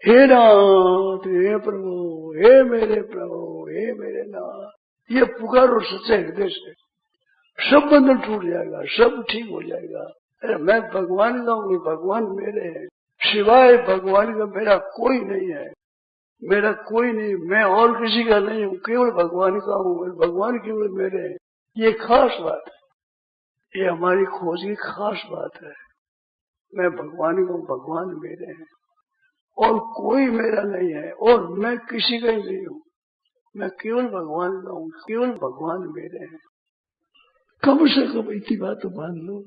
हे नाथ, हे प्रभु, हे मेरे प्रभु, हे मेरे नाथ, ये पुकारो सच्चे हृदय से, सब बंधन टूट जाएगा, सब ठीक हो जाएगा। अरे मैं भगवान का हूँ, भगवान मेरे हैं, सिवाय भगवान का मेरा कोई नहीं है, मेरा कोई नहीं, मैं और किसी का नहीं हूँ, केवल भगवान का हूँ, भगवान केवल मेरे हैं। ये खास बात है, ये हमारी खोज की खास बात है। मैं भगवान का हूँ, भगवान मेरे हैं, और कोई मेरा नहीं है, और मैं किसी का ही नहीं हूँ, मैं केवल भगवान का हूँ, केवल भगवान मेरे हैं। कम से कम इतनी बात तो मान लो,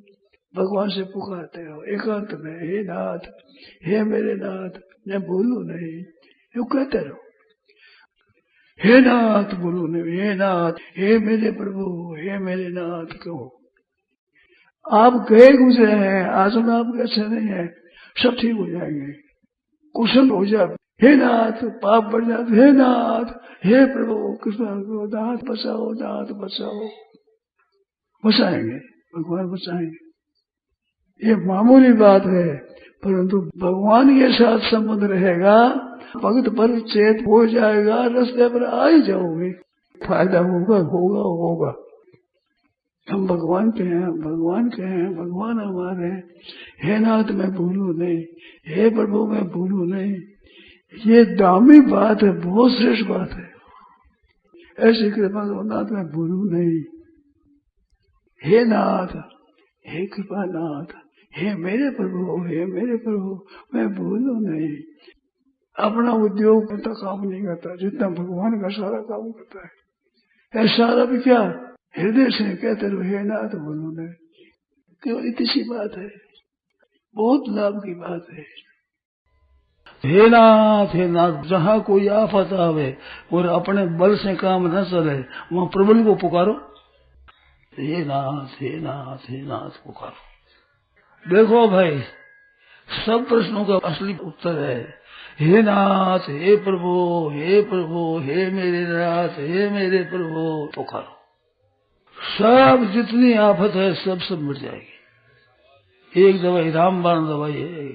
भगवान से पुकारते रहो एकांत में, हे नाथ, हे मेरे नाथ, मैं बोलू नहीं, यूं कहते रहो, हे नाथ बोलू नहीं, हे नाथ, हे मेरे प्रभु, हे मेरे नाथ कहो। आप गए गुजरे हैं, आसन आपके अच्छे नहीं है, सब ठीक हो जाएंगे, कुशल हो जाए। हे नाथ, पाप बढ़ जाते, हे नाथ, हे प्रभु कृपा करो, नाथ बचाओ, नाथ बचाओ, बचाएंगे, भगवान बचाएंगे। ये मामूली बात है, परंतु भगवान के साथ संबंध रहेगा, भक्त पर चेत हो जाएगा, रास्ते पर आ ही जाओगे, फायदा होगा होगा होगा। हम भगवान के हैं, भगवान के हैं, भगवान हमारे हैं। हे नाथ मैं भूलू नहीं, हे प्रभु मैं भूलू नहीं, ये दामी बात है, बहुत श्रेष्ठ बात है। ऐसी कृपा करो नाथ मैं भूलू नहीं, हे नाथ, हे कृपा नाथ, हे मेरे प्रभु, हे मेरे प्रभु, मैं भूलू नहीं। अपना उद्योग उतना काम नहीं करता जितना भगवान का सारा काम करता है। सारा भी क्या हृदय से कहते रहो, हे नाथ भूलू नहीं, केवल इतनी सी बात है, बहुत लाभ की बात है। हे नाथ, जहाँ कोई आफत आवे और अपने बल से काम न चले, वहाँ प्रबल को पुकारो, हे नाथ, हे नाथ, हे नाथ पुकारो। देखो भाई, सब प्रश्नों का असली उत्तर है हे नाथ, हे प्रभु, हे प्रभु, हे मेरे नाथ, हे मेरे प्रभु पुकारो। सब जितनी आफत है सब मिट जाएगी। एक दवाई रामबाण दवाई है,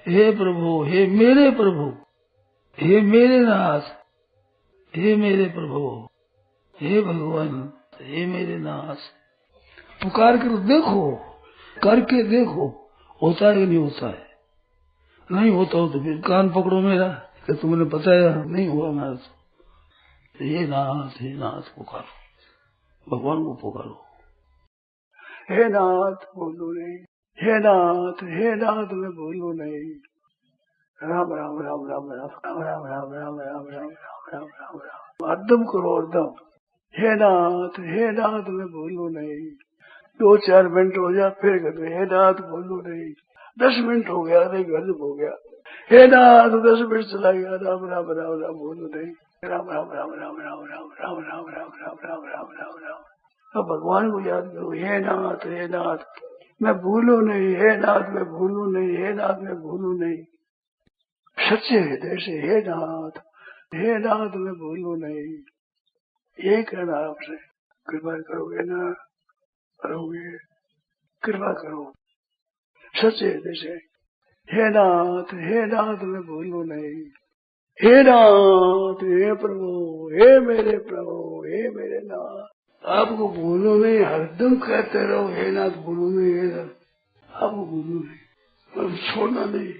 हे प्रभु, हे मेरे प्रभु, हे मेरे नाथ, हे मेरे प्रभु, हे भगवान, हे मेरे नाथ। पुकार कर देखो, करके देखो, होता है कि नहीं होता है। नहीं होता हो तो फिर कान पकड़ो मेरा कि तुमने बताया नहीं हुआ मेरा। तो हे नाथ पुकारो, भगवान को पुकारो। हे नाथ बोलो नहीं, हे नाथ मैं बोलू नहीं। राम राम राम राम राम राम राम राम राम राम राम राम राम राम, अर्दम करो अर्दम। हे नाथ मैं बोलू नहीं। 2-4 मिनट हो जाए फिर कहते हे नाथ बोलू नहीं। 10 मिनट हो गया, नहीं गजब हो गया, हे नाथ 10 मिनट चला गया, राम राम राम राम बोलू नहीं, राम राम राम राम राम राम राम राम राम राम राम राम राम राम। अब भगवान को याद करो, हे नाथ मैं भूलू नहीं, हे नाथ मैं भूलू नहीं, हे नाथ मैं भूलू नहीं। सच्चे हृदय से हे नाथ मैं भूलू नहीं, ये कहना आपसे। कृपा करोगे ना, करोगे, कृपा करो सच्चे हृदय से। हे नाथ मैं भूलू नहीं, हे नाथ, हे प्रभु, हे मेरे प्रभु, हे मेरे नाथ। आपको भूलो नहीं, हरदम कहते रहो हे नाथ भूलू नहीं, हे नाथ, आपको भूलू नहीं, छोड़ना नहीं।